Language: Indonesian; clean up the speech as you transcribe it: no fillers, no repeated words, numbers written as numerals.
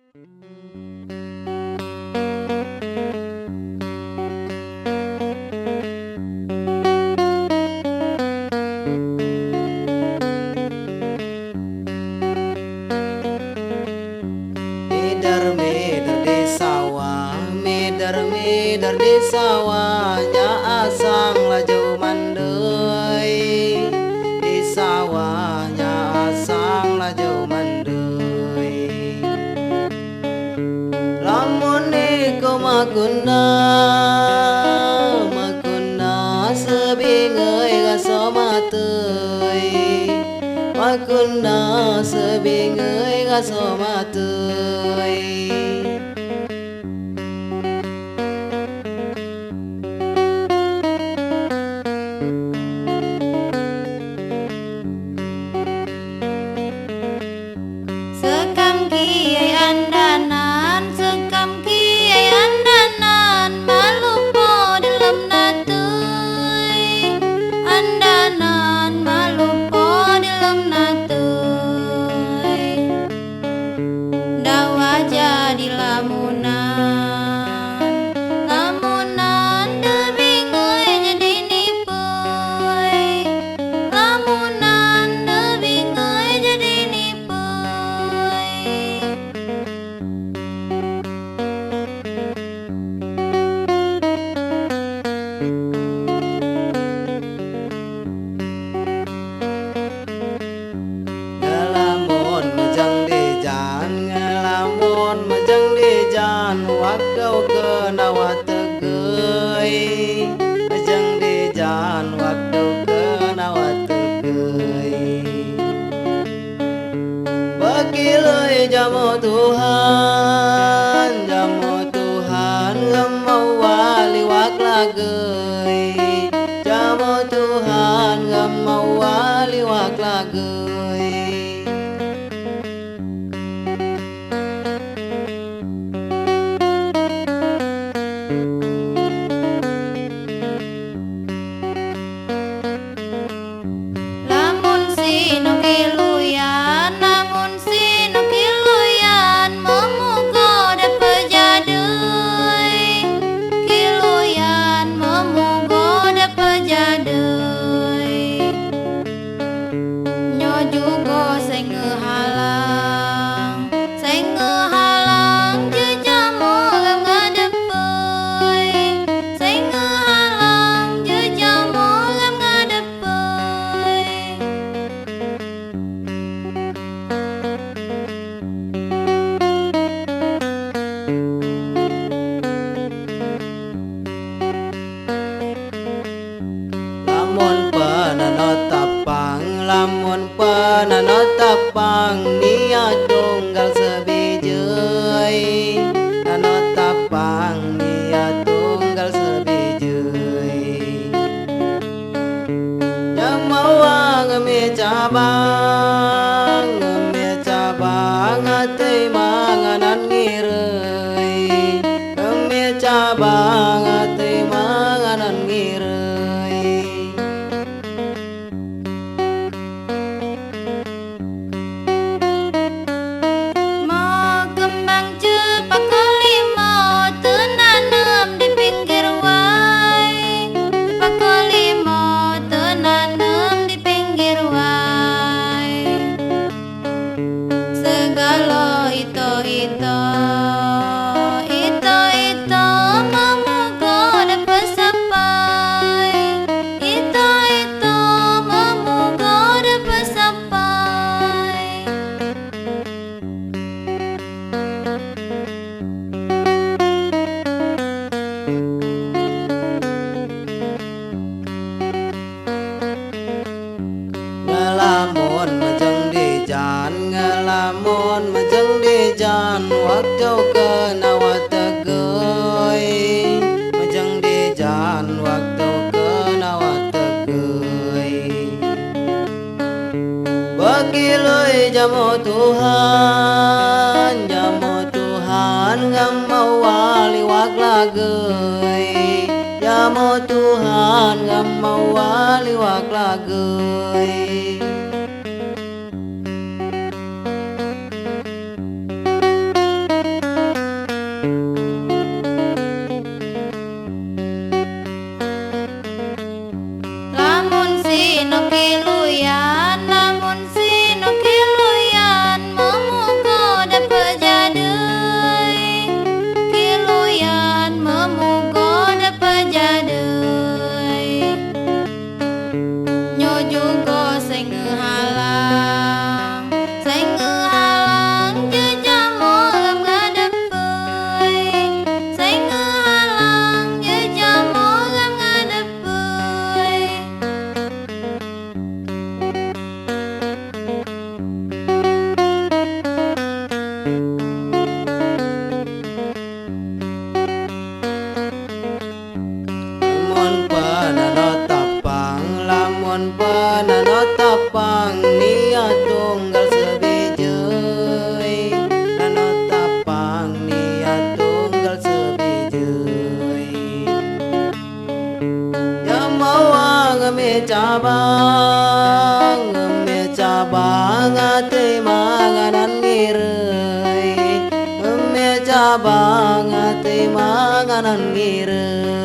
Meder di sawah, meder di sawahnya asang laju mandei. Di sawahnya asang laju mandei. Lamun iku maguna, maguna sebingei gaso matei. Maguna sebingei gaso matei. Sekam kiai andanan, sekam kiai andanan, malupo dalam natui. Andanan malupo dalam natui. Dawa jadi lamunan, lamunan debingoi jadi nipui. Lamunan debingoi jadi nipui. Ngelamun mejang di jan, ngelamun mejang di jan, wakau kenawa tegei. Mejang di jan, wakau kenawa tegei. Bakiloi jamu Tuhan, jamu Tuhan ngemau wali wak lagei. Jamu Tuhan ngemau wali wak lagei. Lamun sino kiluyan, lamun sino kiluyan, memugo dapat jadui. Kiluyan memugo dapat jadui. Nyo jugo saya ngehalang, saya ngehalang jejamu gam ngadepui. Saya ngehalang jejamu gam ngadepui. Lamun penanot tapang, lamun penanot tapang, niat tunggal sebijei. Nanot tapang, niat tunggal sebijei. Jamawa ngemi cabang, hati manganan ngirei. Ngemi cabang, hati manganan ngirei. Mau kembang cepak kelima, tenanem di pinggir wai. Cepak kelima, tenanem di pinggir wai. Segala ito-ito, ito-ito memugo dapat sampai. Ito-ito memugo dapat sampai. Ngelamun mejeng di jan, ngelamun mejeng di jan, waktu kenawa tegei. Mejeng di jan, waktu kenawa tegei. Bakiloi jamu Tuhan, jamu Tuhan ngamau wali wak lagei. Jamu Tuhan ngamau wali wak lagei. cabang ate manganan ngireuy, cabang ate manganan ngireuy.